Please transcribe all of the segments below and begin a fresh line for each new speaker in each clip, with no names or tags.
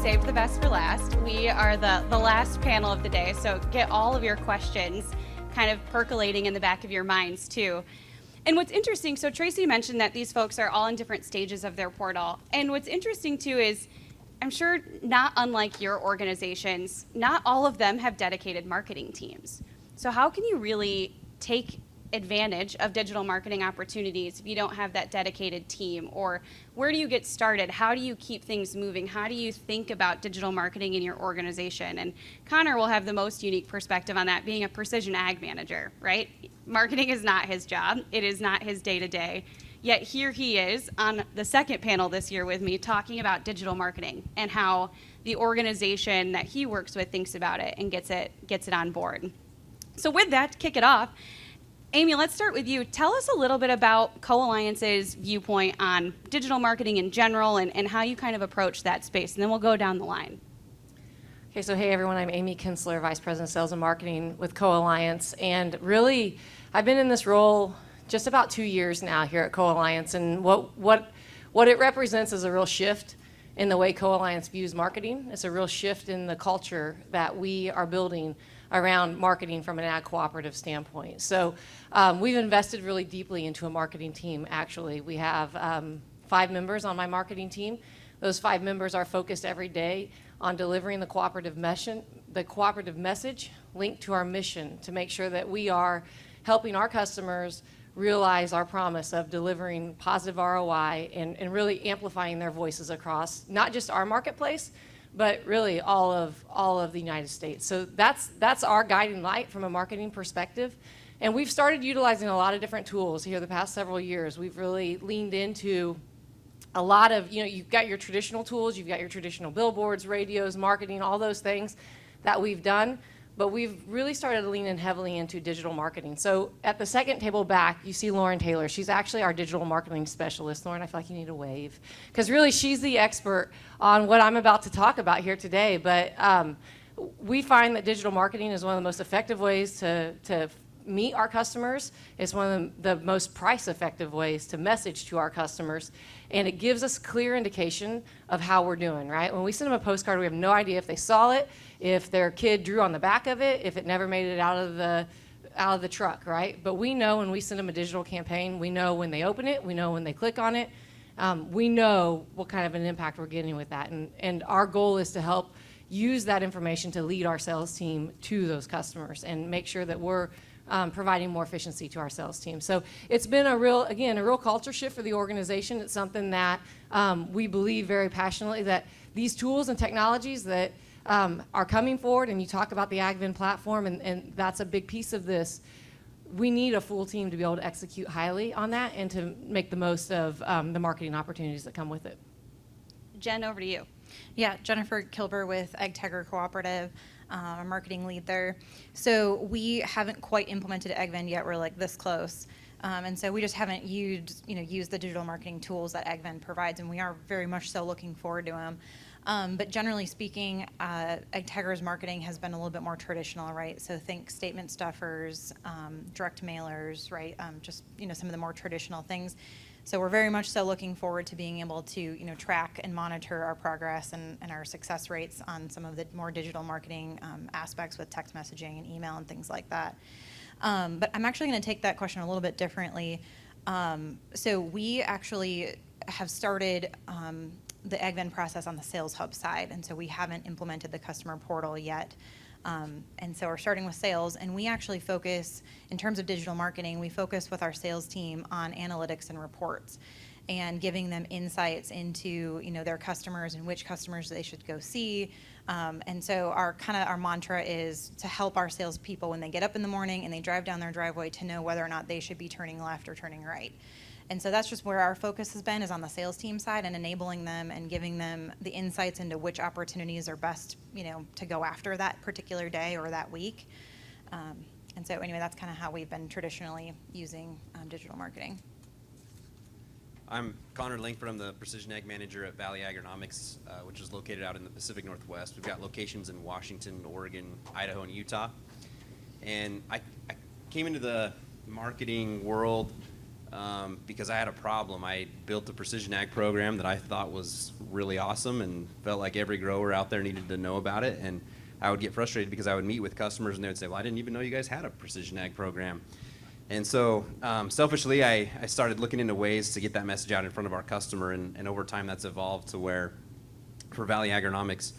saved the best for last. We are the last panel of the day, so get all of your questions kind of percolating in the back of your minds too. And what's interesting, so Tracy mentioned that these folks are all in different stages of their portal. And what's interesting too is, I'm sure not unlike your organizations, not all of them have dedicated marketing teams. So how can you really take advantage of digital marketing opportunities if you don't have that dedicated team? Or where do you get started? How do you keep things moving? How do you think about digital marketing in your organization? And Connor will have the most unique perspective on that, being a precision ag manager, right? Marketing is not his job. It is not his day-to-day. Yet here he is on the second panel this year with me talking about digital marketing and how the organization that he works with thinks about it and gets it on board. So with that, to kick it off, Amy, let's start with you. Tell us a little bit about Co-Alliance's viewpoint on digital marketing in general and how you kind of approach that space, and then we'll go down the line.
Okay, so hey everyone, I'm Amy Kinsler, Vice President of Sales and Marketing with Co-Alliance, and really, I've been in this role just about 2 years now here at Co-Alliance, and what it represents is a real shift in the way Co-Alliance views marketing. It's a real shift in the culture that we are building around marketing from an ag cooperative standpoint. So we've invested really deeply into a marketing team, actually. We have 5 members on my marketing team. Those 5 members are focused every day on delivering the cooperative message linked to our mission to make sure that we are helping our customers realize our promise of delivering positive ROI and really amplifying their voices across not just our marketplace, but really all of the United States. So that's our guiding light from a marketing perspective. And we've started utilizing a lot of different tools here the past several years. We've really leaned into a lot of, you've got your traditional tools, you've got your traditional billboards, radios, marketing, all those things that we've done. But we've really started leaning heavily into digital marketing. So at the second table back, you see Lauren Taylor. She's actually our digital marketing specialist. Lauren, I feel like you need a wave. Because really, she's the expert on what I'm about to talk about here today. But we find that digital marketing is one of the most effective ways to meet our customers. It's one of the most price-effective ways to message to our customers. And it gives us clear indication of how we're doing, right? When we send them a postcard, we have no idea if they saw it, if their kid drew on the back of it, if it never made it out of the truck, right? But we know when we send them a digital campaign, we know when they open it, we know when they click on it, we know what kind of an impact we're getting with that. And our goal is to help use that information to lead our sales team to those customers and make sure that we're providing more efficiency to our sales team. So it's been a real culture shift for the organization. It's something that we believe very passionately that these tools and technologies that are coming forward, and you talk about the AgVend platform, and that's a big piece of this. We need a full team to be able to execute highly on that and to make the most of the marketing opportunities that come with it.
Jen, over to you.
Yeah, Jennifer Kilber with Agtegra Cooperative. A marketing lead there. So we haven't quite implemented AgVend yet. We're like this close. And so we just haven't used the digital marketing tools that AgVend provides, and we are very much so looking forward to them. But generally speaking, Agtegra's marketing has been a little bit more traditional, right? So think statement stuffers, direct mailers, right? Just some of the more traditional things. So we're very much so looking forward to being able to track and monitor our progress and our success rates on some of the more digital marketing aspects with text messaging and email and things like that. But I'm actually going to take that question a little bit differently. So we actually have started the AgVend process on the Sales Hub side, and so we haven't implemented the customer portal yet. And so we're starting with sales, and we actually focus, in terms of digital marketing, we focus with our sales team on analytics and reports and giving them insights into their customers and which customers they should go see. And so our mantra is to help our salespeople when they get up in the morning and they drive down their driveway to know whether or not they should be turning left or turning right. And so that's just where our focus has been, is on the sales team side and enabling them and giving them the insights into which opportunities are best, to go after that particular day or that week. And so anyway, that's kind of how we've been traditionally using digital marketing.
I'm Connor Lankford. I'm the Precision Ag Manager at Valley Agronomics, which is located out in the Pacific Northwest. We've got locations in Washington, Oregon, Idaho, and Utah. And I came into the marketing world because I had a problem. I built a precision ag program that I thought was really awesome and felt like every grower out there needed to know about it. And I would get frustrated because I would meet with customers and they would say, well, I didn't even know you guys had a precision ag program. And so selfishly, I started looking into ways to get that message out in front of our customer. And over time, that's evolved to where for Valley Agronomics,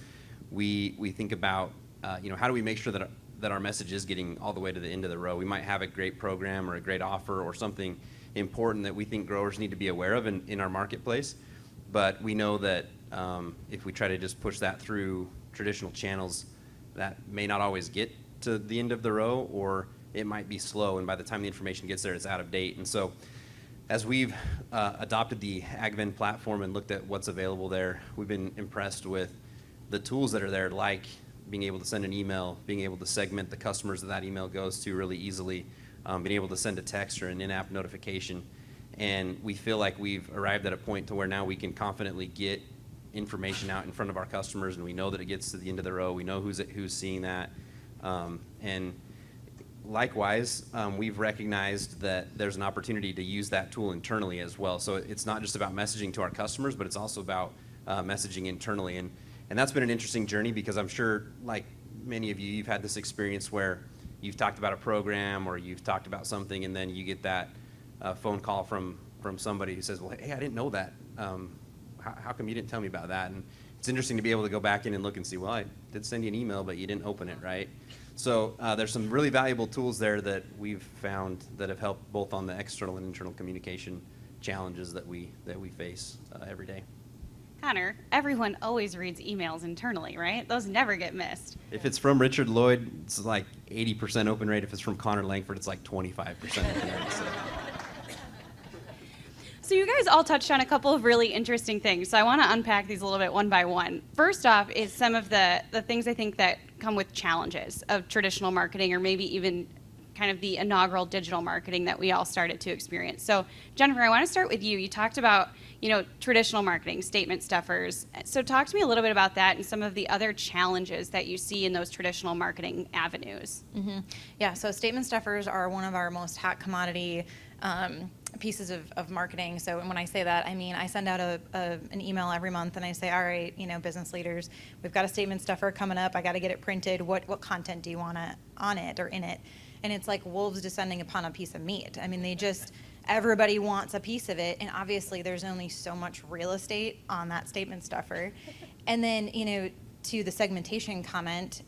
we think about, how do we make sure that our message is getting all the way to the end of the row. We might have a great program or a great offer or something important that we think growers need to be aware of in our marketplace. But we know that if we try to just push that through traditional channels, that may not always get to the end of the row, or it might be slow, and by the time the information gets there, it's out of date. And so as we've adopted the AgVend platform and looked at what's available there, we've been impressed with the tools that are there, like being able to send an email, being able to segment the customers that email goes to really easily, being able to send a text or an in-app notification. And we feel like we've arrived at a point to where now we can confidently get information out in front of our customers, and we know that it gets to the end of the row. We know who's seeing that. And likewise, we've recognized that there's an opportunity to use that tool internally as well. So it's not just about messaging to our customers, but it's also about messaging internally. And that's been an interesting journey, because I'm sure, like many of you, you've had this experience where you've talked about a program or you've talked about something, and then you get that phone call from somebody who says, well, hey, I didn't know that. How come you didn't tell me about that? And it's interesting to be able to go back in and look and see, well, I did send you an email, but you didn't open it, right? So there's some really valuable tools there that we've found that have helped both on the external and internal communication challenges that we face every day.
Connor, everyone always reads emails internally, right? Those never get missed.
If it's from Richard Lloyd, it's like 80% open rate. If it's from Connor Lankford, it's like 25% open rate.
So you guys all touched on a couple of really interesting things. So I want to unpack these a little bit one by one. First off is some of the things I think that come with challenges of traditional marketing, or maybe even kind of the inaugural digital marketing that we all started to experience. So Jennifer, I want to start with you. You talked about, traditional marketing, statement stuffers. So talk to me a little bit about that and some of the other challenges that you see in those traditional marketing avenues.
Mm-hmm. Yeah, so statement stuffers are one of our most hot commodity pieces of marketing. So when I say that, I mean I send out an email every month and I say, all right, business leaders, we've got a statement stuffer coming up. I got to get it printed. What content do you want on it or in it? And it's like wolves descending upon a piece of meat. I mean, everybody wants a piece of it, and obviously there's only so much real estate on that statement stuffer. And then, to the segmentation comment,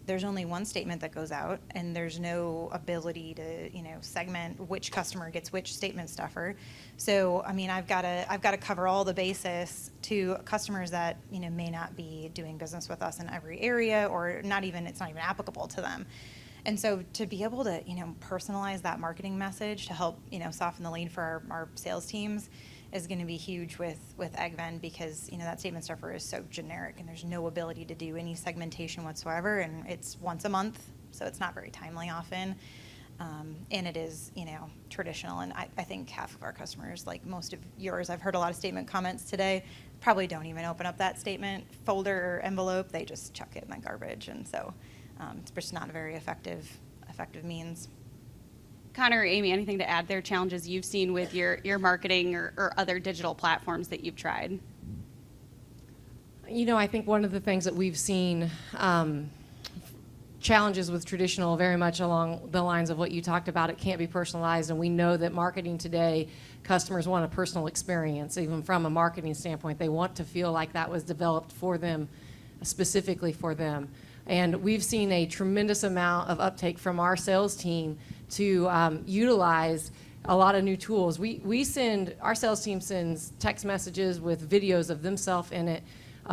there's only one statement that goes out, and there's no ability to, segment which customer gets which statement stuffer. So, I mean, I've got to cover all the bases to customers that, may not be doing business with us in every area, or it's not even applicable to them. And so to be able to, personalize that marketing message to help, soften the lead for our sales teams is going to be huge with AgVend, because, that statement stuffer is so generic and there's no ability to do any segmentation whatsoever. And it's once a month, so it's not very timely often. And it is, traditional. And I think half of our customers, like most of yours, I've heard a lot of statement comments today, probably don't even open up that statement folder or envelope. They just chuck it in the garbage. And so it's just not a very effective means.
Connor or Amy, anything to add there? Challenges you've seen with your marketing or other digital platforms that you've tried?
I think one of the things that we've seen challenges with traditional, very much along the lines of what you talked about, it can't be personalized, and we know that marketing today, customers want a personal experience, even from a marketing standpoint. They want to feel like that was developed for them, specifically for them. And we've seen a tremendous amount of uptake from our sales team to utilize a lot of new tools. Our sales team sends text messages with videos of themselves in it,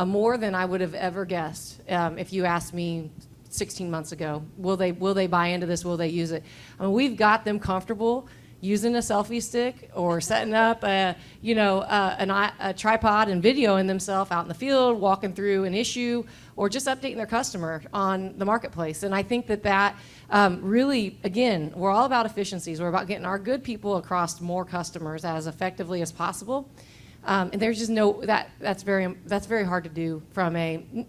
more than I would have ever guessed if you asked me 16 months ago. Will they buy into this? Will they use it? I mean, we've got them comfortable using a selfie stick or setting up a tripod and videoing themselves out in the field, walking through an issue, or just updating their customer on the marketplace. And I think that really, again, we're all about efficiencies. We're about getting our good people across more customers as effectively as possible. And there's just that's very hard to do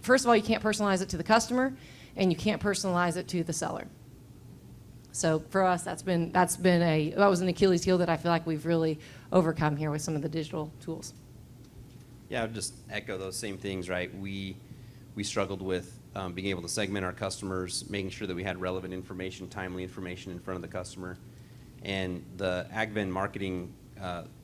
first of all, you can't personalize it to the customer, and you can't personalize it to the seller. So for us, that was an Achilles heel that I feel like we've really overcome here with some of the digital tools.
Yeah, I would just echo those same things, right? We struggled with being able to segment our customers, making sure that we had relevant information, timely information in front of the customer. And the AgVend marketing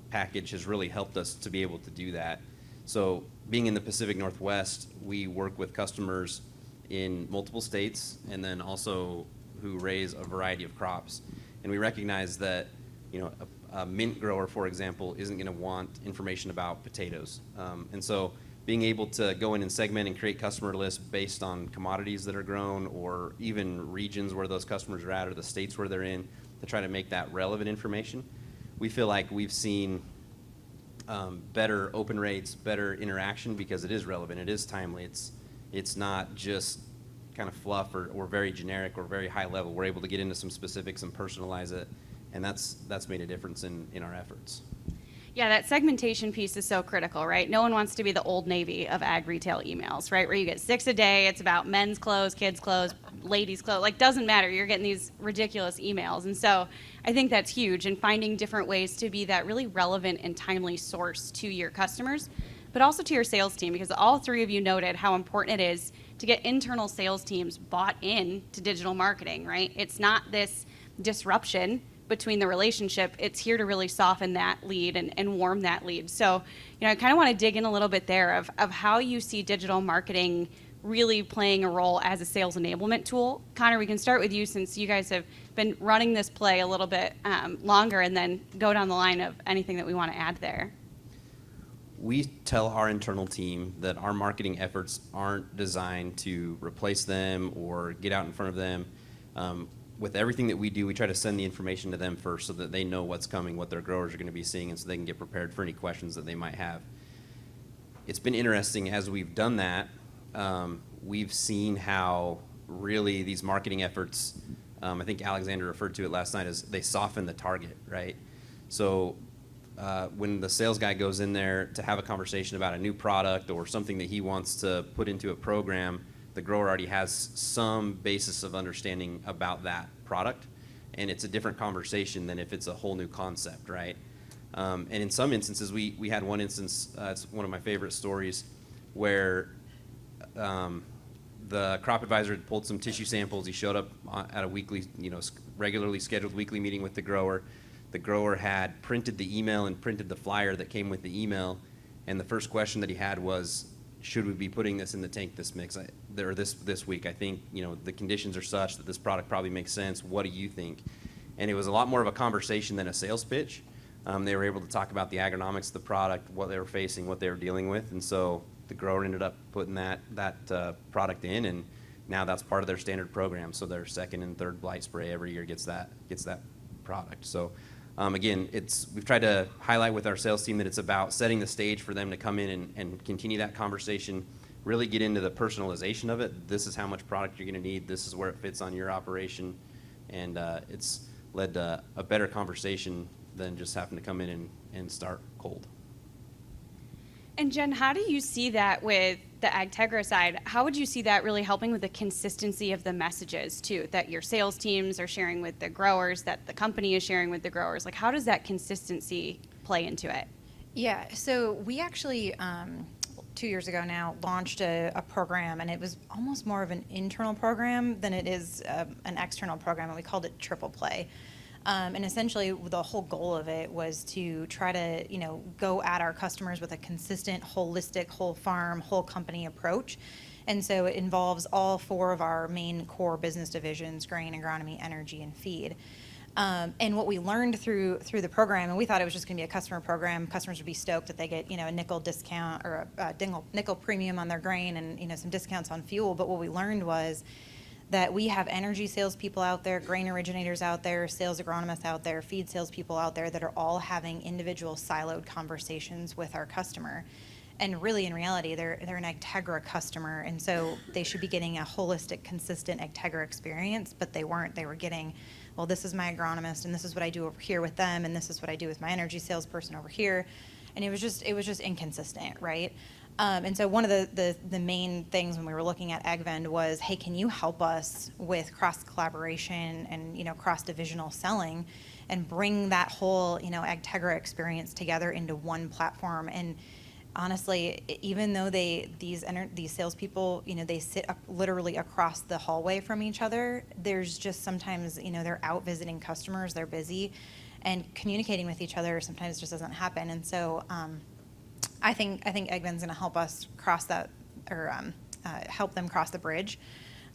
package has really helped us to be able to do that. So being in the Pacific Northwest, we work with customers in multiple states and then also who raise a variety of crops. And we recognize that, you know, a mint grower, for example, isn't going to want information about potatoes. And so being able to go in and segment and create customer lists based on commodities that are grown or even regions where those customers are at or the states where they're in to try to make that relevant information, we feel like we've seen better open rates, better interaction because it is relevant, it is timely, it's not just kind of fluff or very generic or very high level. We're able to get into some specifics and personalize it, and that's made a difference in our efforts.
Yeah, that segmentation piece is so critical, right? No one wants to be the Old Navy of ag retail emails, right? Where you get 6 a day, it's about men's clothes, kids' clothes, ladies' clothes, like doesn't matter. You're getting these ridiculous emails. And so I think that's huge, and finding different ways to be that really relevant and timely source to your customers, but also to your sales team, because all three of you noted how important it is to get internal sales teams bought in to digital marketing, right? It's not this disruption between the relationship. It's here to really soften that lead and warm that lead. So, you know, I kind of want to dig in a little bit there of how you see digital marketing really playing a role as a sales enablement tool. Connor, we can start with you since you guys have been running this play a little bit longer, and then go down the line of anything that we want to add there.
We tell our internal team that our marketing efforts aren't designed to replace them or get out in front of them. With everything that we do, we try to send the information to them first so that they know what's coming, what their growers are going to be seeing, and so they can get prepared for any questions that they might have. It's been interesting as we've done that. We've seen how really these marketing efforts, I think Alexander referred to it last night, as they soften the target, right? So when the sales guy goes in there to have a conversation about a new product or something that he wants to put into a program, the grower already has some basis of understanding about that product, and it's a different conversation than if it's a whole new concept, right? And in some instances, we had one instance, it's one of my favorite stories, where the crop advisor had pulled some tissue samples. He showed up at a weekly, regularly scheduled weekly meeting with the grower. The grower had printed the email and printed the flyer that came with the email, and the first question that he had was, should we be putting this in the tank this week? I think the conditions are such that this product probably makes sense. What do you think? And it was a lot more of a conversation than a sales pitch. They were able to talk about the agronomics of the product, what they were facing, what they were dealing with, and so the grower ended up putting that product in, and now that's part of their standard program. So their second and third blight spray every year gets that product. So again, we've tried to highlight with our sales team that it's about setting the stage for them to come in and continue that conversation, really get into the personalization of it. This is how much product you're going to need. This is where it fits on your operation. And it's led to a better conversation than just having to come in and start cold.
And Jen, how do you see that with the Agtegra side? How would you see that really helping with the consistency of the messages too, that your sales teams are sharing with the growers, that the company is sharing with the growers? Like, how does that consistency play into it?
Yeah, so we actually 2 years ago now launched a program, and it was almost more of an internal program than it is an external program, and we called it Triple Play. And essentially, the whole goal of it was to try to, go at our customers with a consistent, holistic, whole farm, whole company approach. And so it involves all 4 of our main core business divisions: grain, agronomy, energy, and feed. And what we learned through the program, and we thought it was just going to be a customer program. Customers would be stoked that they get, a nickel discount or a nickel premium on their grain, and some discounts on fuel. But what we learned was that we have energy salespeople out there, grain originators out there, sales agronomists out there, feed salespeople out there that are all having individual siloed conversations with our customer. And really, in reality, they're an Agtegra customer, and so they should be getting a holistic, consistent Agtegra experience, but they weren't. They were getting, well, this is my agronomist, and this is what I do over here with them, and this is what I do with my energy salesperson over here. And it was just inconsistent, right? And so one of the main things when we were looking at AgVend was, hey, can you help us with cross collaboration and, cross-divisional selling and bring that whole, Agtegra experience together into one platform? And honestly, even though these salespeople, they sit literally across the hallway from each other, there's just sometimes, they're out visiting customers, they're busy, and communicating with each other sometimes just doesn't happen. And so I think AgVend's going to help us cross that, or help them cross the bridge,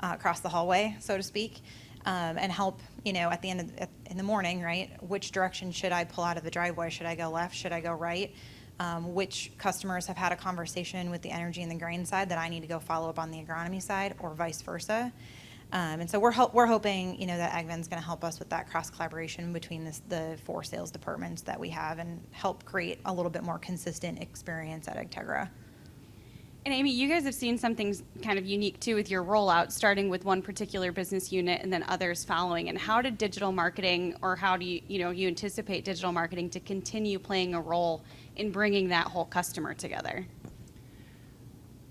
across the hallway, so to speak, and help, at the end in the morning, right? Which direction should I pull out of the driveway? Should I go left? Should I go right? Which customers have had a conversation with the energy and the grain side that I need to go follow up on the agronomy side, or vice versa. And so we're hoping, that AgVend's going to help us with that cross collaboration between the 4 sales departments that we have, and help create a little bit more consistent experience at Agtegra.
And Amy, you guys have seen something kind of unique too with your rollout, starting with one particular business unit and then others following. And how did digital marketing, or how do you anticipate digital marketing to continue playing a role in bringing that whole customer together?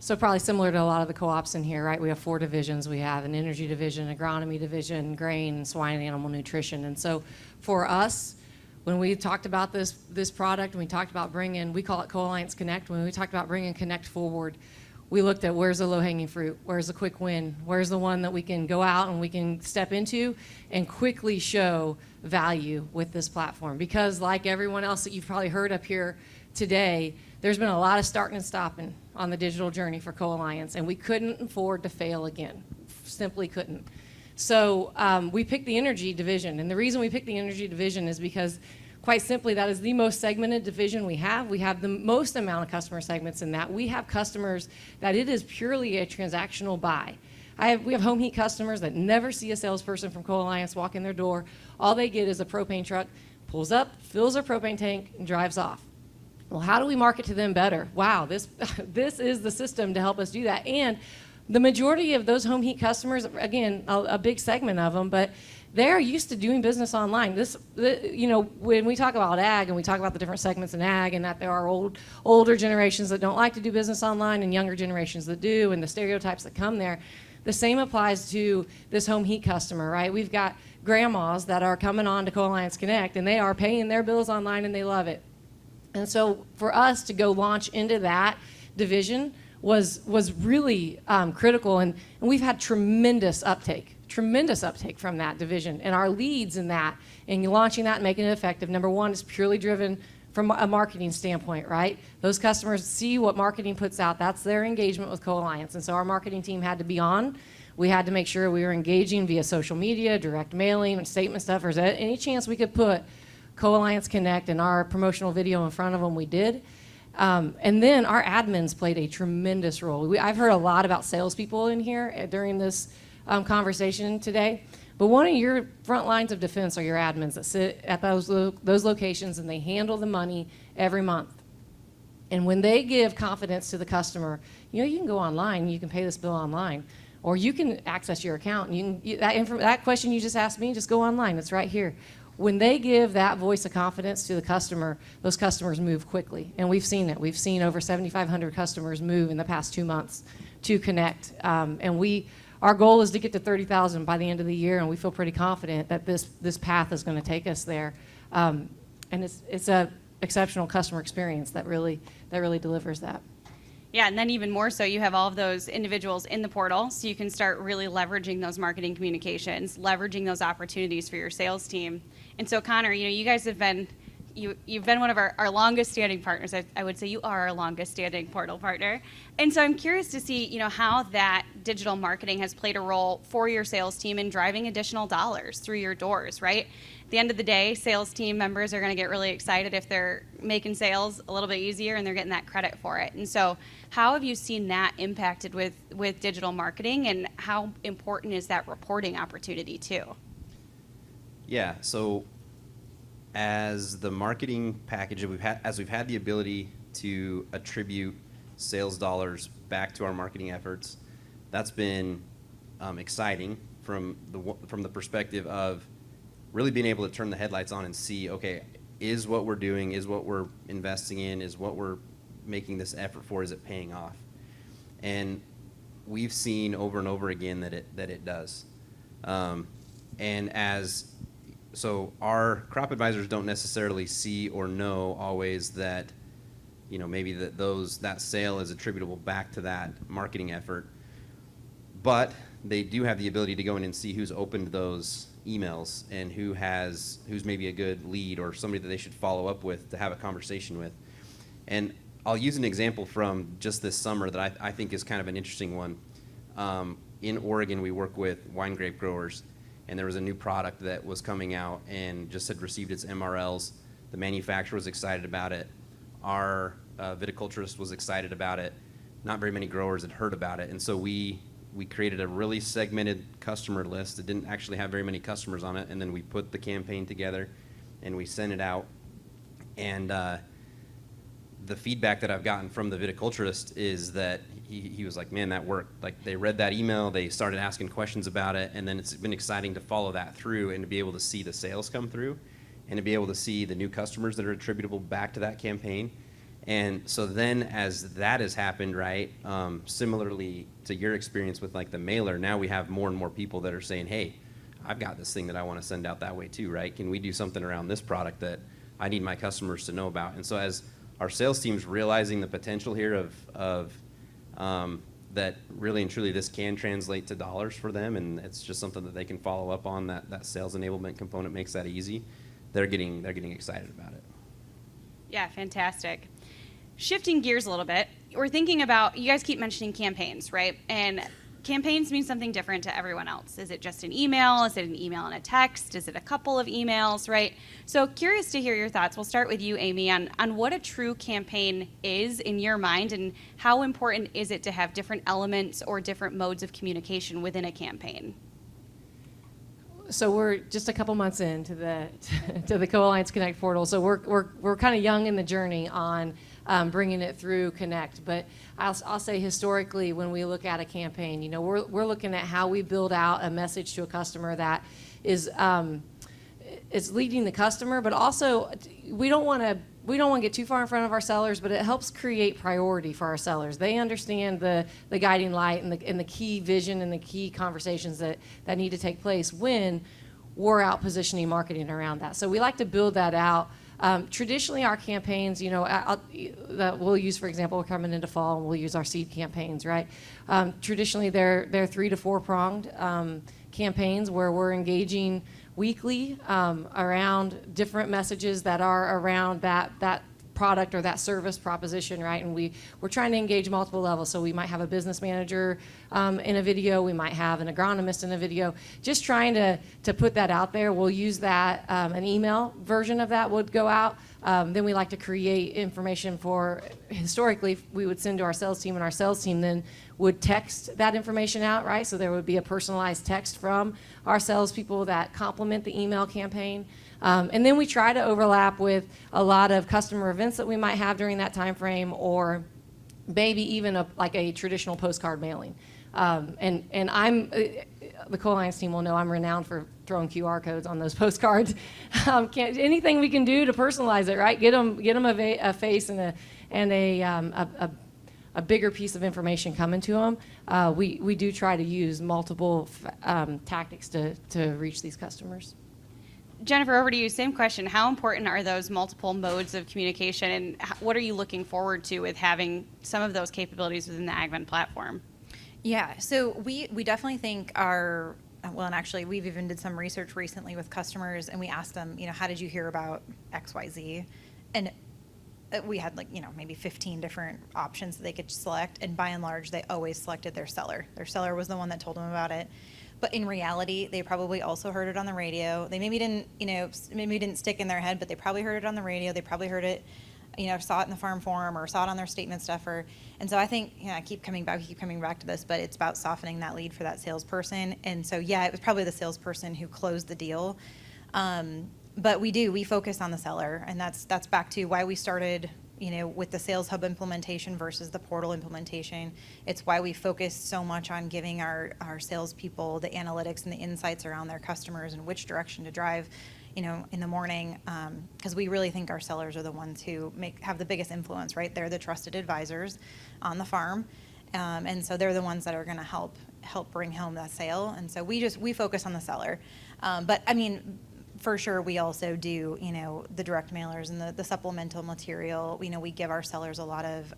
So probably similar to a lot of the co-ops in here, right? We have 4 divisions. We have an energy division, agronomy division, grain, swine, and animal nutrition. And so for us, when we talked about this product, and we talked about we call it Co-Alliance Connect, when we talked about bringing Connect forward, we looked at where's the low-hanging fruit, where's the quick win, where's the one that we can go out and we can step into and quickly show value with this platform. Because like everyone else that you've probably heard up here today, there's been a lot of starting and stopping on the digital journey for Co-Alliance, and we couldn't afford to fail again. Simply couldn't. So we picked the energy division, and the reason we picked the energy division is because, quite simply, that is the most segmented division we have. We have the most amount of customer segments in that. We have customers that it is purely a transactional buy. We have home heat customers that never see a salesperson from Co-Alliance walk in their door. All they get is a propane truck, pulls up, fills their propane tank, and drives off. Well, how do we market to them better? Wow, this is the system to help us do that. And the majority of those home heat customers, again, a big segment of them, but they're used to doing business online. When we talk about ag and we talk about the different segments in ag, and that there are older generations that don't like to do business online and younger generations that do, and the stereotypes that come there, the same applies to this home heat customer, right? We've got grandmas that are coming on to Co-Alliance Connect, and they are paying their bills online and they love it. And so for us to go launch into that division was really critical, and we've had tremendous uptake from that division. And our leads in that, and launching that and making it effective, number one, is purely driven from a marketing standpoint, right? Those customers see what marketing puts out. That's their engagement with Co-Alliance. And so our marketing team had to be on. We had to make sure we were engaging via social media, direct mailing, statement stuffers. Any chance we could put Co-Alliance Connect and our promotional video in front of them, we did. And then our admins played a tremendous role. I've heard a lot about salespeople in here during this conversation today, but one of your front lines of defense are your admins that sit at those locations, and they handle the money every month. And when they give confidence to the customer, you can go online, you can pay this bill online, or you can access your account. And that question you just asked me, just go online. It's right here. When they give that voice of confidence to the customer, those customers move quickly. And we've seen it. We've seen over 7,500 customers move in the past 2 months to Connect. And our goal is to get to 30,000 by the end of the year, and we feel pretty confident that this path is going to take us there. And it's a exceptional customer experience that really delivers that.
Yeah, and then even more so, you have all of those individuals in the portal, so you can start really leveraging those marketing communications, leveraging those opportunities for your sales team. And so, Connor, you guys have been, you've been one of our longest standing partners. I would say you are our longest standing portal partner. And so I'm curious to see, how that digital marketing has played a role for your sales team in driving additional dollars through your doors, right? At the end of the day, sales team members are going to get really excited if they're making sales a little bit easier and they're getting that credit for it. And so how have you seen that impacted with digital marketing, and how important is that reporting opportunity too?
Yeah, so as the marketing package as we've had the ability to attribute sales dollars back to our marketing efforts, that's been exciting from the perspective of really being able to turn the headlights on and see, okay, is what we're doing, is what we're investing in, is what we're making this effort for, is it paying off? And we've seen over and over again that it does. So our crop advisors don't necessarily see or know always that, maybe that sale is attributable back to that marketing effort, but they do have the ability to go in and see who's opened those emails and who's maybe a good lead or somebody that they should follow up with to have a conversation with. And I'll use an example from just this summer that I think is kind of an interesting one. In Oregon, we work with wine grape growers, and there was a new product that was coming out and just had received its MRLs. The manufacturer was excited about it. Our viticulturist was excited about it. Not very many growers had heard about it, and so we created a really segmented customer list that didn't actually have very many customers on it, and then we put the campaign together and we sent it out. And the feedback that I've gotten from the viticulturist is that he was like, man, that worked. Like, they read that email, they started asking questions about it, and then it's been exciting to follow that through and to be able to see the sales come through and to be able to see the new customers that are attributable back to that campaign. And so then as that has happened, right, similarly to your experience with like the mailer, now we have more and more people that are saying, hey, I've got this thing that I want to send out that way too, right? Can we do something around this product that I need my customers to know about? And so as our sales team's realizing the potential here of that really and truly this can translate to dollars for them, and it's just something that they can follow up on, that sales enablement component makes that easy, they're getting excited about it.
Yeah, fantastic. Shifting gears a little bit, we're thinking about, you guys keep mentioning campaigns, right? And campaigns mean something different to everyone else. Is it just an email? Is it an email and a text? Is it a couple of emails, right? So curious to hear your thoughts. We'll start with you, Amy, on what a true campaign is in your mind, and how important is it to have different elements or different modes of communication within a campaign?
So we're just a couple months into the Co-Alliance Connect portal. So we're kind of young in the journey on bringing it through Connect. But I'll say historically, when we look at a campaign, we're looking at how we build out a message to a customer that is leading the customer, but also we don't want to get too far in front of our sellers, but it helps create priority for our sellers. They understand the guiding light and the key vision and the key conversations that need to take place when we're out positioning marketing around that. So we like to build that out. Traditionally, our campaigns, that we'll use, for example, we're coming into fall and we'll use our seed campaigns, right? Traditionally, they're 3 to 4 pronged campaigns where we're engaging weekly around different messages that are around that product or that service proposition, right? And we're trying to engage multiple levels. So we might have a business manager in a video, we might have an agronomist in a video, just trying to put that out there. We'll use that, an email version of that would go out. Then we like to create information historically, we would send to our sales team, and our sales team then would text that information out, right? So there would be a personalized text from our salespeople that complement the email campaign. And then we try to overlap with a lot of customer events that we might have during that time frame, or maybe even like a traditional postcard mailing. And I'm the Co-Alliance team will know I'm renowned for throwing QR codes on those postcards. Anything we can do to personalize it, right? Get them a face and a bigger piece of information coming to them. We do try to use multiple tactics to reach these customers.
Jennifer, over to you. Same question. How important are those multiple modes of communication, and what are you looking forward to with having some of those capabilities within the AgVend platform?
Yeah, so we definitely think and actually we've even did some research recently with customers, and we asked them, how did you hear about XYZ? And we had maybe 15 different options that they could select, and by and large, they always selected their seller. Their seller was the one that told them about it. But in reality, they probably also heard it on the radio. They maybe didn't stick in their head, but they probably heard it on the radio. They probably heard it, saw it in the farm forum or saw it on their statement stuffer. And so I think, I keep coming back to this, but it's about softening that lead for that salesperson. And so, it was probably the salesperson who closed the deal. But we focus on the seller, and that's back to why we started, with the Sales Hub implementation versus the portal implementation. It's why we focus so much on giving our salespeople the analytics and the insights around their customers and which direction to drive. in the morning, because we really think our sellers are the ones who have the biggest influence, right? They're the trusted advisors on the farm. And so they're the ones that are going to help bring home that sale. And so we focus on the seller. But I mean, for sure, we also do, the direct mailers and the supplemental material. We give our sellers a lot of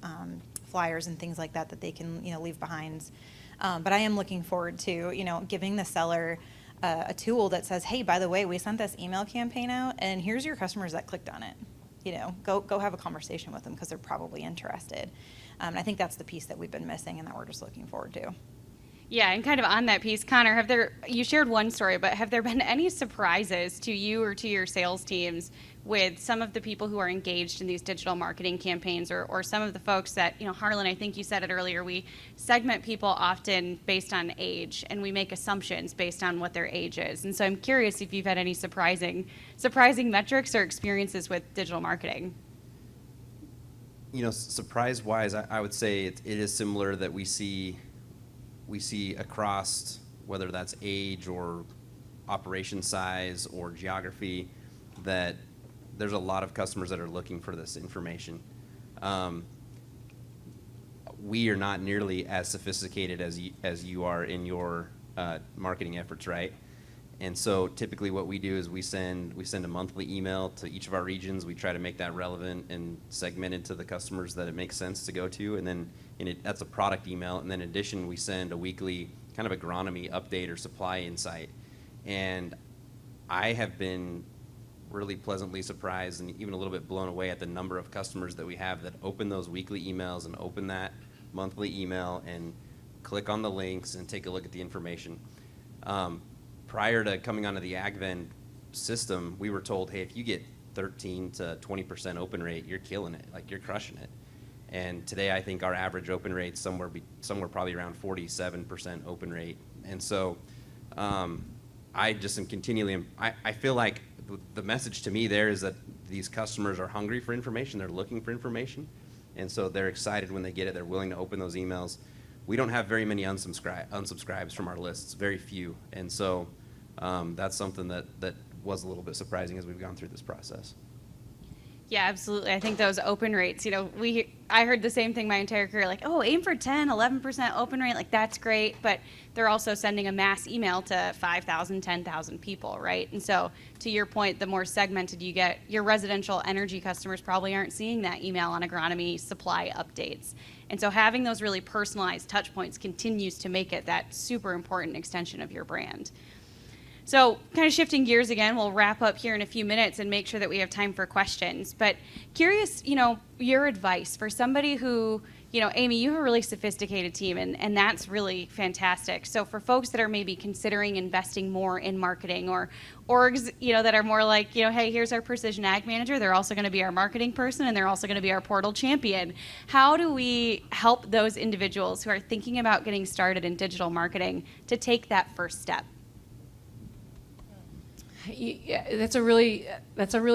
flyers and things like that they can, leave behind. But I am looking forward to, giving the seller a tool that says, hey, by the way, we sent this email campaign out, and here's your customers that clicked on it. Go have a conversation with them because they're probably interested. And I think that's the piece that we've been missing and that we're just looking forward to.
Yeah, and kind of on that piece, Connor, you shared one story, but have there been any surprises to you or to your sales teams with some of the people who are engaged in these digital marketing campaigns, or some of the folks that, Harlan, I think you said it earlier, we segment people often based on age, and we make assumptions based on what their age is. And so I'm curious if you've had any surprising metrics or experiences with digital marketing.
Surprise-wise, I would say it is similar that we see across, whether that's age or operation size or geography, that there's a lot of customers that are looking for this information. We are not nearly as sophisticated as you are in your marketing efforts, right? And so typically what we do is we send a monthly email to each of our regions. We try to make that relevant and segmented to the customers that it makes sense to go to. And then that's a product email. And then in addition, we send a weekly kind of agronomy update or supply insight. And I have been really pleasantly surprised and even a little bit blown away at the number of customers that we have that open those weekly emails and open that monthly email and click on the links and take a look at the information. Prior to coming onto the AgVend system, we were told, hey, if you get 13 to 20% open rate, you're killing it, like you're crushing it. And today I think our average open rate somewhere probably around 47% open rate. And so I just am continually, I feel like the message to me there is that these customers are hungry for information, they're looking for information, and so they're excited when they get it, they're willing to open those emails. We don't have very many unsubscribes from our lists, very few, and so that's something that was a little bit surprising as we've gone through this process.
Yeah, absolutely. I think those open rates, I heard the same thing my entire career, like, oh, aim for 10, 11% open rate, like that's great, but they're also sending a mass email to 5,000, 10,000 people, right? And so to your point, the more segmented you get, your residential energy customers probably aren't seeing that email on agronomy supply updates. And so having those really personalized touch points continues to make it that super important extension of your brand. So kind of shifting gears again, we'll wrap up here in a few minutes and make sure that we have time for questions. But curious, your advice for somebody who, Amy, you have a really sophisticated team, and that's really fantastic. So for folks that are maybe considering investing more in marketing, or orgs, that are more like, hey, here's our precision ag manager, they're also going to be our marketing person, and they're also going to be our portal champion. How do we help those individuals who are thinking about getting started in digital marketing to take that first step?
Yeah, that's a really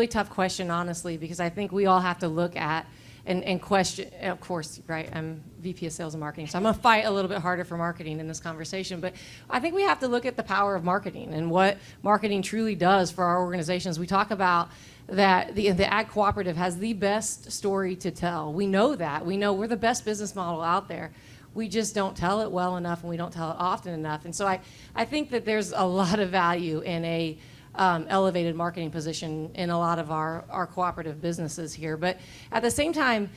tough question, honestly, because I think we all have to look at and question. Of course, right? I'm VP of Sales and Marketing, so I'm going to fight a little bit harder for marketing in this conversation. But I think we have to look at the power of marketing and what marketing truly does for our organizations. We talk about that the Ag Cooperative has the best story to tell. We know that. We know we're the best business model out there. We just don't tell it well enough, and we don't tell it often enough. And so I think that there's a lot of value in a elevated marketing position in a lot of our cooperative businesses here. But at the same time,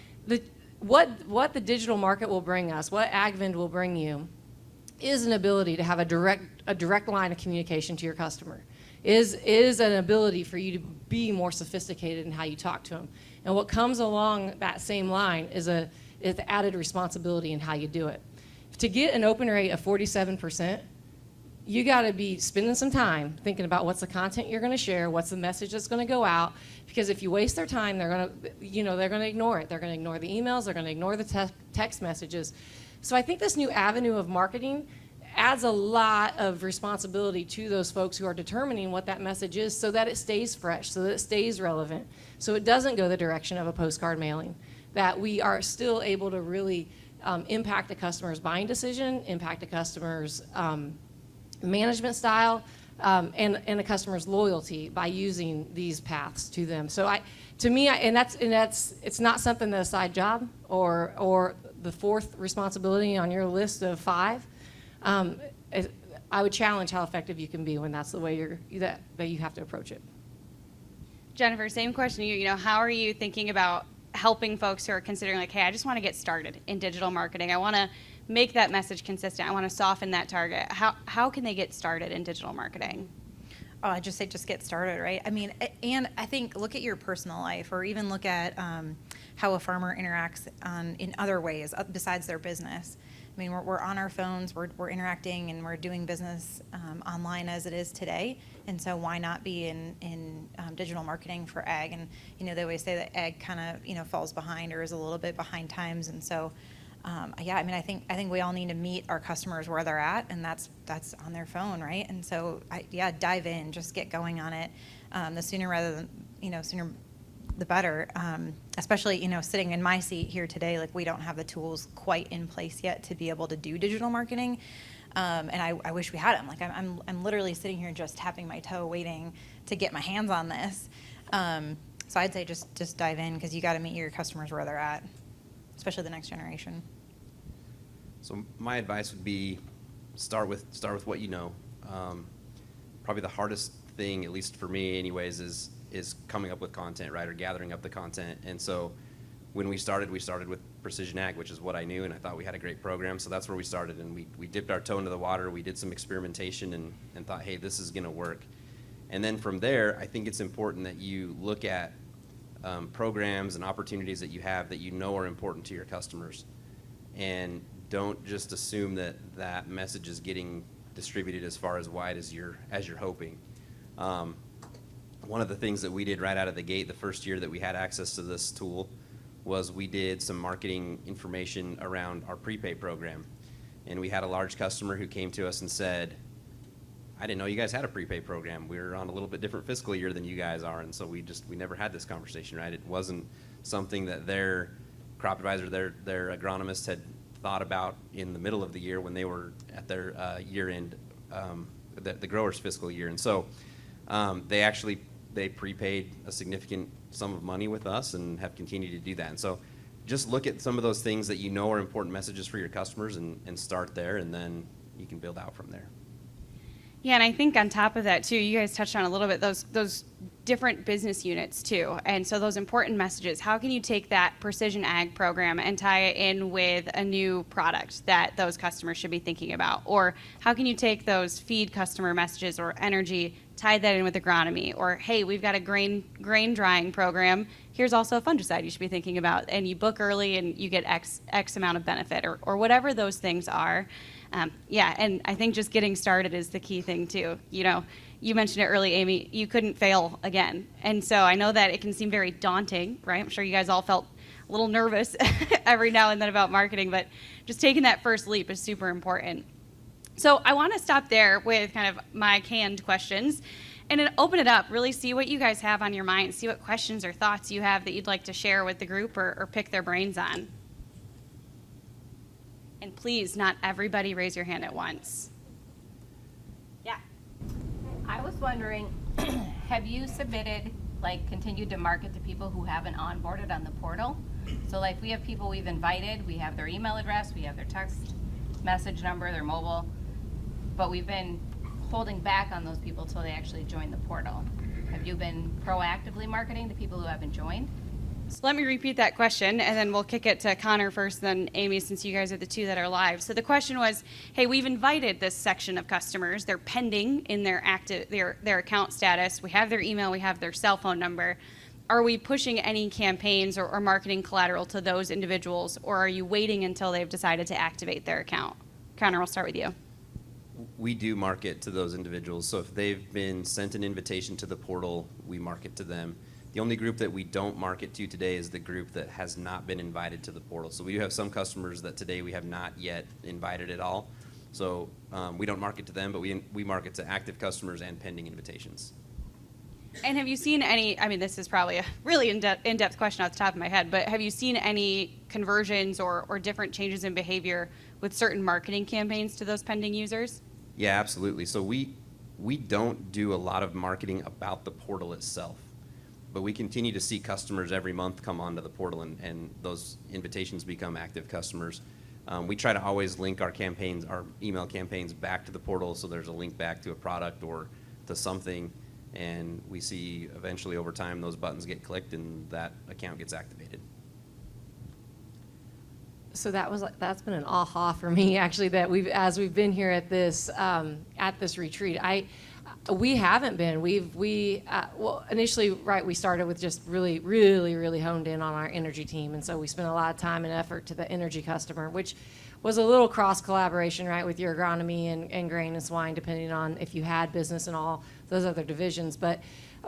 what the digital market will bring us, what AgVend will bring you, is an ability to have a direct line of communication to your customer, is an ability for you to be more sophisticated in how you talk to them. And what comes along that same line is the added responsibility in how you do it. To get an open rate of 47%, you got to be spending some time thinking about what's the content you're going to share, what's the message that's going to go out. Because if you waste their time, they're going to ignore it. They're going to ignore the emails. They're going to ignore the text messages. So I think this new avenue of marketing adds a lot of responsibility to those folks who are determining what that message is, so that it stays fresh, so that it stays relevant, so it doesn't go the direction of a postcard mailing. That we are still able to really impact the customer's buying decision, impact the customer's management style, and a customer's loyalty by using these paths to them. So to me, it's not something that's a side job or the fourth responsibility on your list of 5. I would challenge how effective you can be when that's the way that you have to approach it.
Jennifer, same question to you. How are you thinking about helping folks who are considering like, hey, I just want to get started in digital marketing. I want to make that message consistent. I want to soften that target. How can they get started in digital marketing?
Oh, I just say just get started, right? I mean, and I think look at your personal life, or even look at how a farmer interacts in other ways besides their business. I mean, we're on our phones, we're interacting, and we're doing business online as it is today. And so why not be in digital marketing for ag? And they always say that ag kind of falls behind or is a little bit behind times. And so I think we all need to meet our customers where they're at, and that's on their phone, right? And so dive in, just get going on it. The sooner rather than sooner the better. Especially sitting in my seat here today, like we don't have the tools quite in place yet to be able to do digital marketing. And I wish we had them. Like I'm literally sitting here just tapping my toe, waiting to get my hands on this. So I'd say just dive in, because you got to meet your customers where they're at, especially the next generation.
So my advice would be start with what you know. Probably the hardest thing, at least for me anyways, is coming up with content, right, or gathering up the content. And so when we started with Precision Ag, which is what I knew, and I thought we had a great program. So that's where we started, and we dipped our toe into the water. We did some experimentation and thought, hey, this is going to work. And then from there, I think it's important that you look at programs and opportunities that you have that you know are important to your customers, and don't just assume that message is getting distributed as far as wide as you're hoping. One of the things that we did right out of the gate the first year that we had access to this tool was we did some marketing information around our prepay program. And we had a large customer who came to us and said, I didn't know you guys had a prepay program. We're on a little bit different fiscal year than you guys are. And so we never had this conversation, right? It wasn't something that their crop advisor, their agronomist had thought about in the middle of the year when they were at their year end, the grower's fiscal year. And so they prepaid a significant sum of money with us and have continued to do that. And so just look at some of those things that you know are important messages for your customers and start there, and then you can build out from there.
Yeah, and I think on top of that too, you guys touched on a little bit those different business units too. And so those important messages, how can you take that Precision Ag program and tie it in with a new product that those customers should be thinking about? Or how can you take those feed customer messages or energy, tie that in with agronomy? Or, hey, we've got a grain drying program. Here's also a fungicide you should be thinking about. And you book early and you get X amount of benefit, or whatever those things are. And I think just getting started is the key thing too. You mentioned it early, Amy, you couldn't fail again. And so I know that it can seem very daunting, right? I'm sure you guys all felt a little nervous every now and then about marketing, but just taking that first leap is super important. So I want to stop there with kind of my canned questions and then open it up, really see what you guys have on your mind, see what questions or thoughts you have that you'd like to share with the group or pick their brains on. And please, not everybody raise your hand at once. Yeah.
I was wondering, have you continued to market to people who haven't onboarded on the portal? So we have people we've invited, we have their email address, we have their text message number, their mobile, but we've been holding back on those people till they actually join the portal. Have you been proactively marketing to people who haven't joined?
So let me repeat that question, and then we'll kick it to Connor first, then Amy, since you guys are the two that are live. So the question was, hey, we've invited this section of customers. They're pending in their account status. We have their email. We have their cell phone number. Are we pushing any campaigns or marketing collateral to those individuals, or are you waiting until they've decided to activate their account? Connor, we'll start with you.
We do market to those individuals. So if they've been sent an invitation to the portal, we market to them. The only group that we don't market to today is the group that has not been invited to the portal. So we do have some customers that today we have not yet invited at all. So we don't market to them, but we market to active customers and pending invitations.
And have you seen any, this is probably a really in-depth question off the top of my head, but have you seen any conversions or different changes in behavior with certain marketing campaigns to those pending users?
Yeah, absolutely. So we don't do a lot of marketing about the portal itself, but we continue to see customers every month come onto the portal, and those invitations become active customers. We try to always link our campaigns, our email campaigns, back to the portal, so there's a link back to a product or to something, and we see eventually over time those buttons get clicked and that account gets activated.
So that's been an aha for me, actually, that as we've been here at this retreat. We haven't been. Well, initially, right, we started with just really honed in on our energy team, and so we spent a lot of time and effort to the energy customer, which was a little cross collaboration, right, with your agronomy and grain and swine, depending on if you had business and all those other divisions. But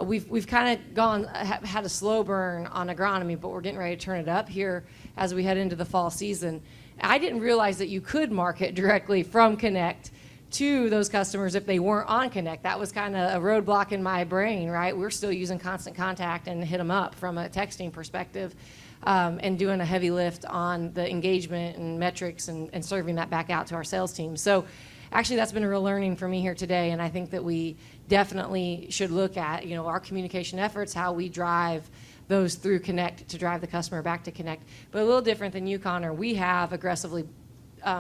we've kind of had a slow burn on agronomy, but we're getting ready to turn it up here as we head into the fall season. I didn't realize that you could market directly from Connect to those customers if they weren't on Connect. That was kind of a roadblock in my brain, right? We're still using Constant Contact and hit them up from a texting perspective, and doing a heavy lift on the engagement and metrics and serving that back out to our sales team. So actually that's been a real learning for me here today, and I think that we definitely should look at, our communication efforts, how we drive those through Connect to drive the customer back to Connect. But a little different than you, Connor, we have aggressively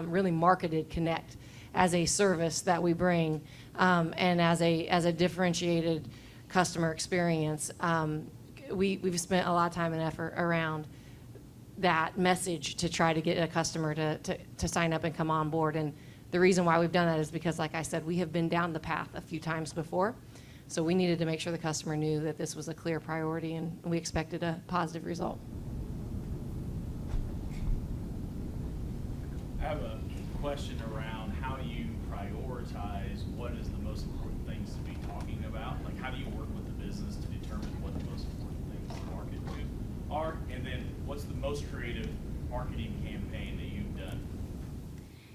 really marketed Connect as a service that we bring, and as a differentiated customer experience. We've spent a lot of time and effort around that message to try to get a customer to sign up and come on board. And the reason why we've done that is because, like I said, we have been down the path a few times before. So we needed to make sure the customer knew that this was a clear priority, and we expected a positive result.
I have a question around how do you prioritize what is the most important things to be talking about? Like, how do you work with the business to determine what the most important things to market to are? And then what's the most creative marketing campaign that you've done?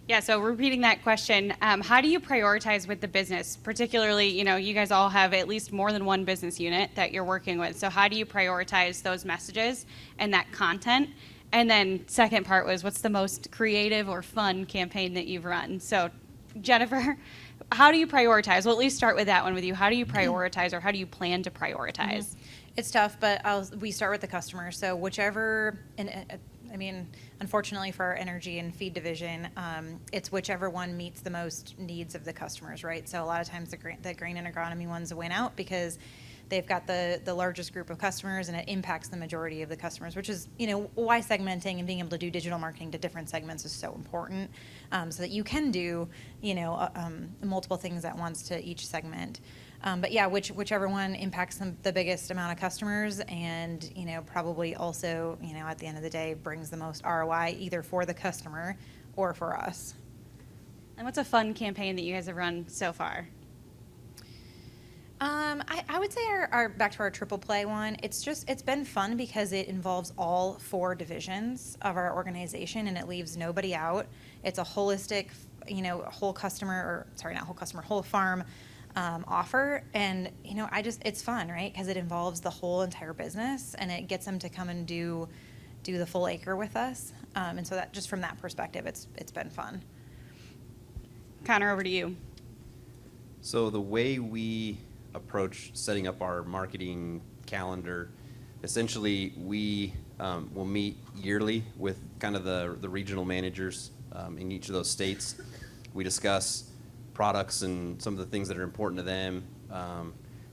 Yeah, so repeating that question, how do you prioritize with the business? Particularly, you guys all have at least more than one business unit that you're working with. So how do you prioritize those messages and that content? And then second part was, what's the most creative or fun campaign that you've run? So Jennifer, how do you prioritize? Well, at least start with that one with you. How do you prioritize, or how do you plan to prioritize?
It's tough, but we start with the customer. So whichever, unfortunately for our energy and feed division, it's whichever one meets the most needs of the customers, right? So a lot of times the grain and agronomy ones win out because they've got the largest group of customers, and it impacts the majority of the customers, which is, why segmenting and being able to do digital marketing to different segments is so important, so that you can do, multiple things at once to each segment. But yeah, whichever one impacts the biggest amount of customers, and, probably also, at the end of the day, brings the most ROI either for the customer or for us.
And what's a fun campaign that you guys have run so far?
I would say our back to our triple play one, it's been fun because it involves all 4 divisions of our organization, and it leaves nobody out. It's a holistic, whole farm offer. And, it's fun, right? Because it involves the whole entire business, and it gets them to come and do the full acre with us. And so that, just from that perspective, it's been fun.
Connor, over to you.
So the way we approach setting up our marketing calendar, essentially we will meet yearly with kind of the regional managers in each of those states. We discuss products and some of the things that are important to them.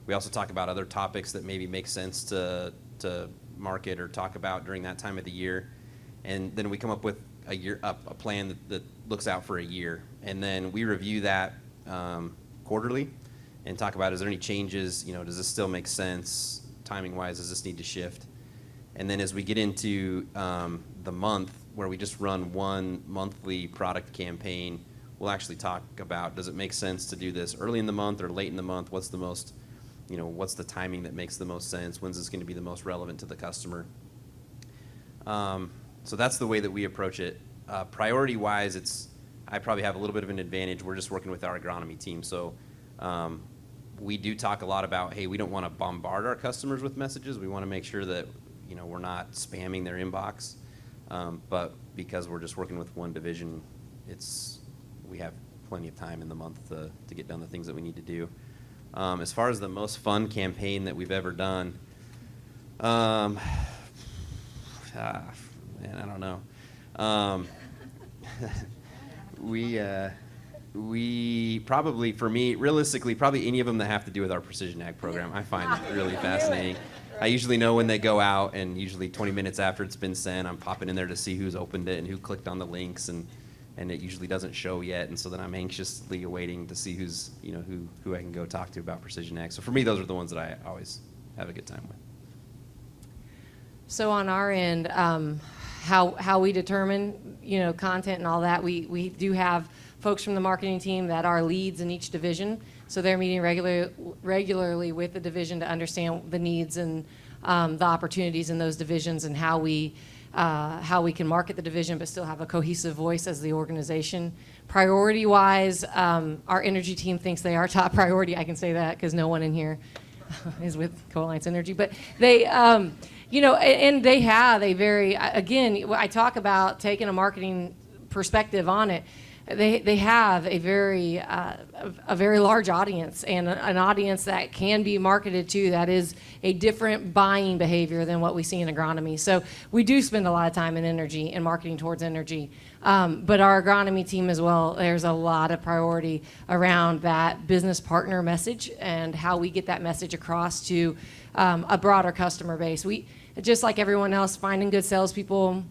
We also talk about other topics that maybe make sense to market or talk about during that time of the year. And then we come up with a plan that looks out for a year. And then we review that quarterly and talk about, is there any changes, does this still make sense, timing-wise, does this need to shift? And then as we get into the month, where we just run one monthly product campaign, we'll actually talk about, does it make sense to do this early in the month or late in the month? What's the most, what's the timing that makes the most sense? When's this going to be the most relevant to the customer? So that's the way that we approach it. Priority-wise, I probably have a little bit of an advantage. We're just working with our agronomy team. So we do talk a lot about, hey, we don't want to bombard our customers with messages. We want to make sure that, we're not spamming their inbox. But because we're just working with one division, we have plenty of time in the month to get done the things that we need to do. As far as the most fun campaign that we've ever done, man, I don't know. We probably, for me, realistically, probably any of them that have to do with our precision ag program, I find really fascinating. I usually know when they go out, and usually 20 minutes after it's been sent, I'm popping in there to see who's opened it and who clicked on the links, and it usually doesn't show yet, and so then I'm anxiously awaiting to see who's, who I can go talk to about precision ag. So for me, those are the ones that I always have a good time with.
So on our end, how we determine, content and all that, we do have folks from the marketing team that are leads in each division. So they're meeting regularly with the division to understand the needs and the opportunities in those divisions and how we can market the division but still have a cohesive voice as the organization. Priority-wise, our energy team thinks they are top priority. I can say that because no one in here is with Co-Alliance Energy. But they, and they have a very, again, I talk about taking a marketing perspective on it. They have a very large audience, and an audience that can be marketed to that is a different buying behavior than what we see in agronomy. So we do spend a lot of time in energy and marketing towards energy. But our agronomy team as well, there's a lot of priority around that business partner message and how we get that message across to a broader customer base. We, just like everyone else, finding good salespeople,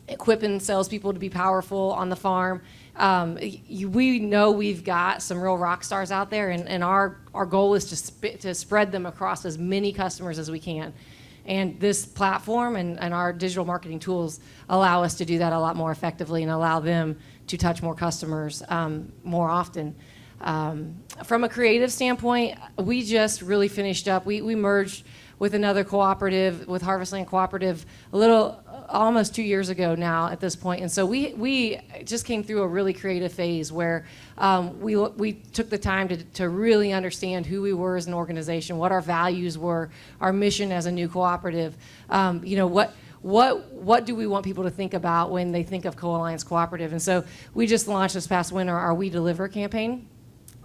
equipping salespeople to be powerful on the farm. We know we've got some real rock stars out there, and our goal is to spread them across as many customers as we can. And this platform and our digital marketing tools allow us to do that a lot more effectively and allow them to touch more customers more often. From a creative standpoint, we just really finished up. We merged with another cooperative, with Harvestland Cooperative, almost 2 years ago now at this point. And so we just came through a really creative phase where we took the time to really understand who we were as an organization, what our values were, our mission as a new cooperative. What do we want people to think about when they think of Co-Alliance Cooperative? And so we just launched this past winter our We Deliver campaign.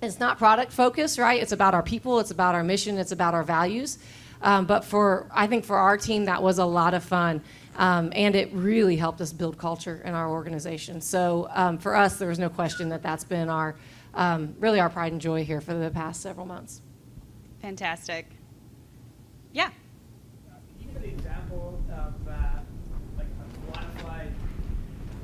It's not product focused, right? It's about our people, it's about our mission, it's about our values. But I think for our team, that was a lot of fun. And it really helped us build culture in our organization. So for us, there was no question that that's been really our pride and joy here for the past several months.
Fantastic. Yeah.
Can you give an example of like a quantified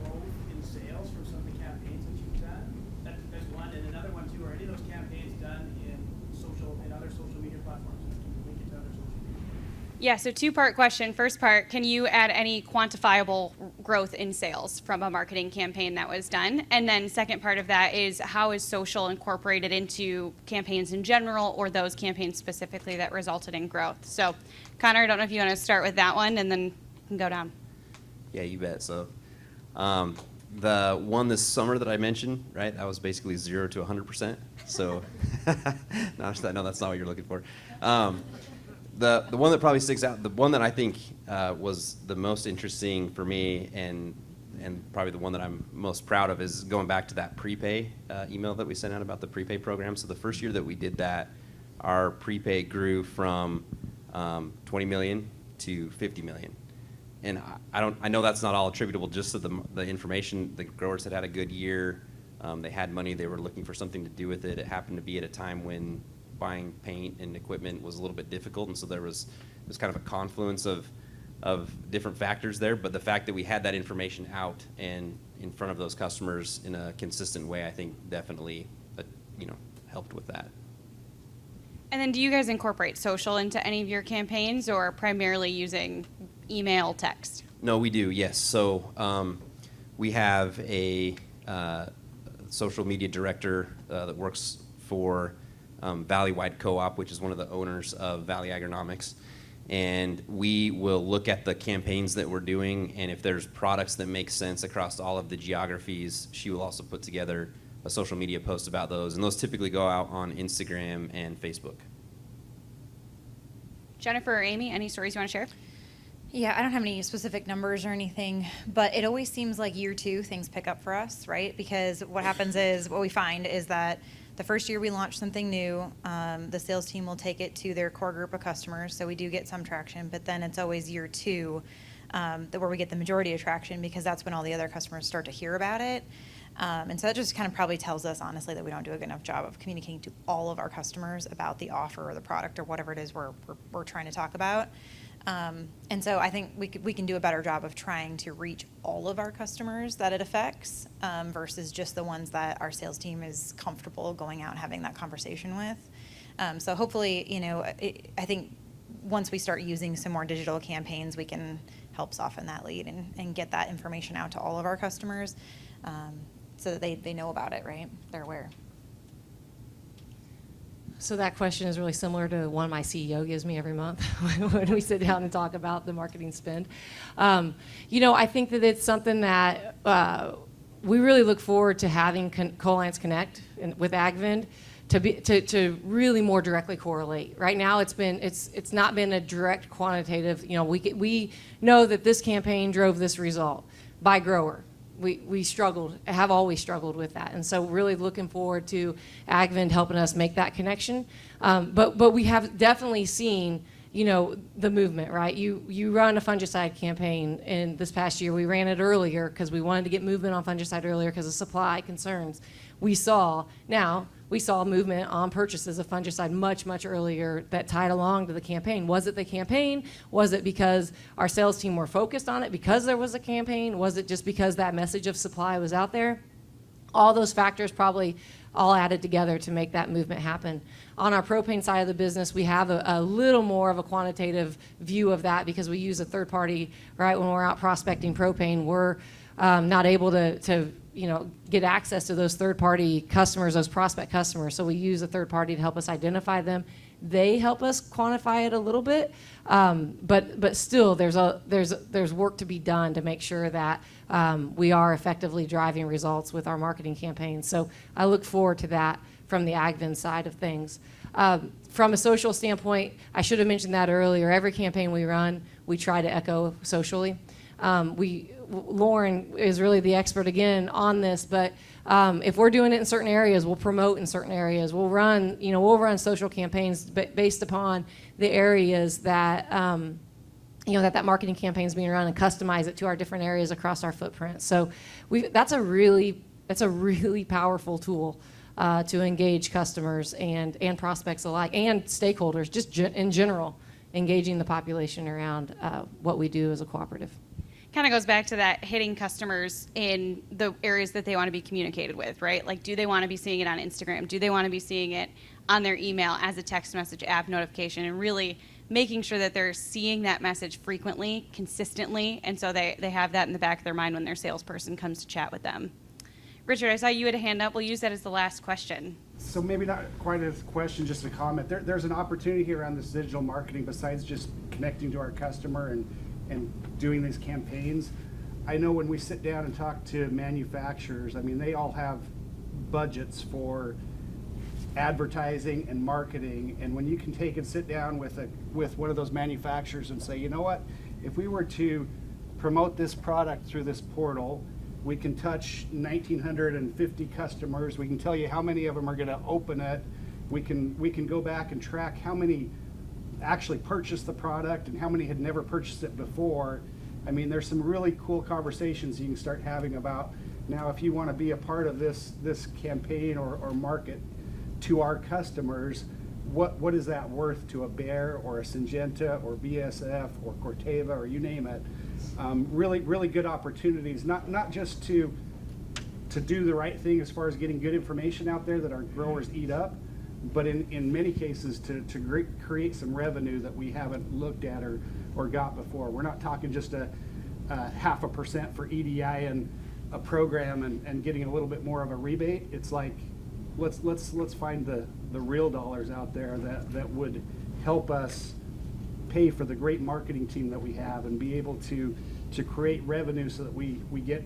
growth in sales from some of the campaigns that you've done? That's one. And another one, too, are any of those campaigns done in other social media platforms? Link it to other social media.
Yeah, so two-part question. First part, can you add any quantifiable growth in sales from a marketing campaign that was done? And then second part of that is, how is social incorporated into campaigns in general or those campaigns specifically that resulted in growth? So Connor, I don't know if you want to start with that one and then you can go down.
Yeah, you bet. So the one this summer that I mentioned, right, that was basically 0 to 100%. So no, that's not what you're looking for. The one that probably sticks out, the one that I think was the most interesting for me and probably the one that I'm most proud of is going back to that prepay email that we sent out about the prepay program. So the first year that we did that, our prepay grew from 20 million to 50 million. And I know that's not all attributable just to the information. The growers had a good year. They had money. They were looking for something to do with it. It happened to be at a time when buying paint and equipment was a little bit difficult, and so there was kind of a confluence of different factors there. But the fact that we had that information out and in front of those customers in a consistent way, I think definitely helped with that.
And then do you guys incorporate social into any of your campaigns or primarily using email, text?
No, we do, yes. So we have a social media director that works for Valley-wide Co-op, which is one of the owners of Valley Agronomics. And we will look at the campaigns that we're doing, and if there's products that make sense across all of the geographies, she will also put together a social media post about those. And those typically go out on Instagram and Facebook.
Jennifer or Amy, any stories you want to share?
Yeah, I don't have any specific numbers or anything, but it always seems like year 2 things pick up for us, right? Because what happens is, what we find is that the first year we launch something new, the sales team will take it to their core group of customers, so we do get some traction, but then it's always year two where we get the majority of traction, because that's when all the other customers start to hear about it. And so that just kind of probably tells us, honestly, that we don't do a good enough job of communicating to all of our customers about the offer or the product or whatever it is we're trying to talk about. And so I think we can do a better job of trying to reach all of our customers that it affects, versus just the ones that our sales team is comfortable going out and having that conversation with. So hopefully, I think once we start using some more digital campaigns, we can help soften that lead and get that information out to all of our customers, so that they know about it, right? They're aware.
So that question is really similar to one my CEO gives me every month when we sit down and talk about the marketing spend. I think that it's something that we really look forward to having Co-Alliance Connect with AgVend to really more directly correlate. Right now, it's not been a direct quantitative. We know that this campaign drove this result by grower. We have always struggled with that, and so really looking forward to AgVend helping us make that connection. But we have definitely seen the movement, right? You run a fungicide campaign, and this past year we ran it earlier because we wanted to get movement on fungicide earlier because of supply concerns. We saw movement on purchases of fungicide much earlier that tied along to the campaign. Was it the campaign? Was it because our sales team were focused on it because there was a campaign? Was it just because that message of supply was out there? All those factors probably all added together to make that movement happen. On our propane side of the business, we have a little more of a quantitative view of that because we use a third party, right? When we're out prospecting propane, we're not able to get access to those third-party customers, those prospect customers. So we use a third party to help us identify them. They help us quantify it a little bit, but still, there's work to be done to make sure that we are effectively driving results with our marketing campaigns. So I look forward to that from the AgVend side of things. From a social standpoint, I should have mentioned that earlier. Every campaign we run, we try to echo socially. Lauren is really the expert again on this, but if we're doing it in certain areas, we'll promote in certain areas. We'll run social campaigns based upon the areas that that marketing campaign is being run, and customize it to our different areas across our footprint. So that's a really powerful tool to engage customers and prospects alike, and stakeholders just in general, engaging the population around what we do as a cooperative.
Kind of goes back to that hitting customers in the areas that they want to be communicated with, right? Like, do they want to be seeing it on Instagram? Do they want to be seeing it on their email as a text message, app notification, and really making sure that they're seeing that message frequently, consistently, and so they have that in the back of their mind when their salesperson comes to chat with them. Richard, I saw you had a hand up. We'll use that as the last question.
So maybe not quite a question, just a comment. There's an opportunity here on this digital marketing besides just connecting to our customer and doing these campaigns. I know when we sit down and talk to manufacturers, I mean, they all have budgets for advertising and marketing, and when you can take and sit down with one of those manufacturers and say, you know what, if we were to promote this product through this portal, we can touch 1,950 customers, we can tell you how many of them are going to open it, we can go back and track how many actually purchased the product and how many had never purchased it before. I mean, there's some really cool conversations you can start having about, now if you want to be a part of this campaign or market to our customers, what is that worth to a Bayer or a Syngenta or BASF or Corteva or you name it. Really good opportunities, not just to do the right thing as far as getting good information out there that our growers eat up, but in many cases to create some revenue that we haven't looked at or got before. We're not talking just a 0.5% for EDI and a program and getting a little bit more of a rebate. It's like let's find the real dollars out there that would help us pay for the great marketing team that we have and be able to create revenue so that we get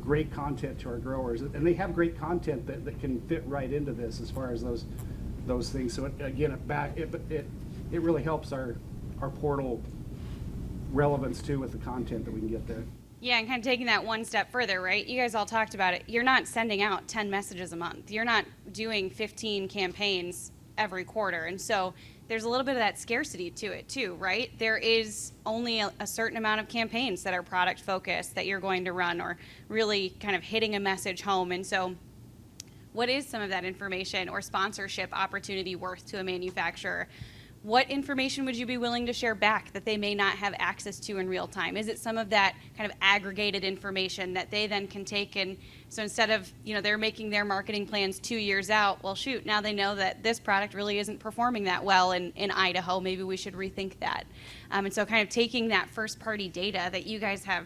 great content to our growers. And they have great content that can fit right into this as far as those things. So it really helps our portal relevance too with the content that we can get there.
Yeah, and kind of taking that one step further, right? You guys all talked about it. You're not sending out 10 messages a month. You're not doing 15 campaigns every quarter. And so there's a little bit of that scarcity to it too, right? There is only a certain amount of campaigns that are product focused that you're going to run or really kind of hitting a message home. And so what is some of that information or sponsorship opportunity worth to a manufacturer? What information would you be willing to share back that they may not have access to in real time? Is it some of that kind of aggregated information that they then can take, and so instead of, they're making their marketing plans 2 years out, well, shoot, now they know that this product really isn't performing that well in Idaho. Maybe we should rethink that. And so kind of taking that first party data that you guys have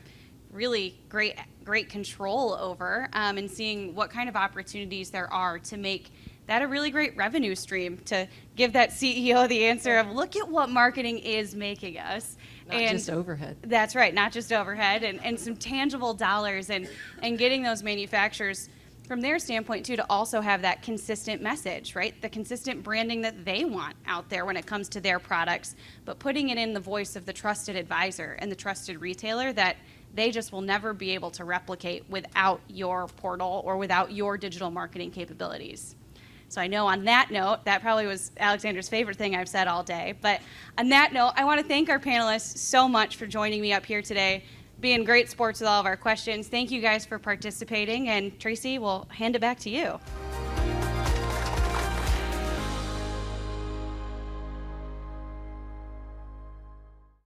really great control over, and seeing what kind of opportunities there are to make that a really great revenue stream, to give that CEO the answer of, look at what marketing is making us.
Not just overhead.
That's right, not just overhead, and some tangible dollars, and getting those manufacturers from their standpoint too to also have that consistent message, right? The consistent branding that they want out there when it comes to their products, but putting it in the voice of the trusted advisor and the trusted retailer that they just will never be able to replicate without your portal or without your digital marketing capabilities. So I know on that note, that probably was Alexander's favorite thing I've said all day. But on that note, I want to thank our panelists so much for joining me up here today, being great sports with all of our questions. Thank you guys for participating. And Tracy, we'll hand it back to you.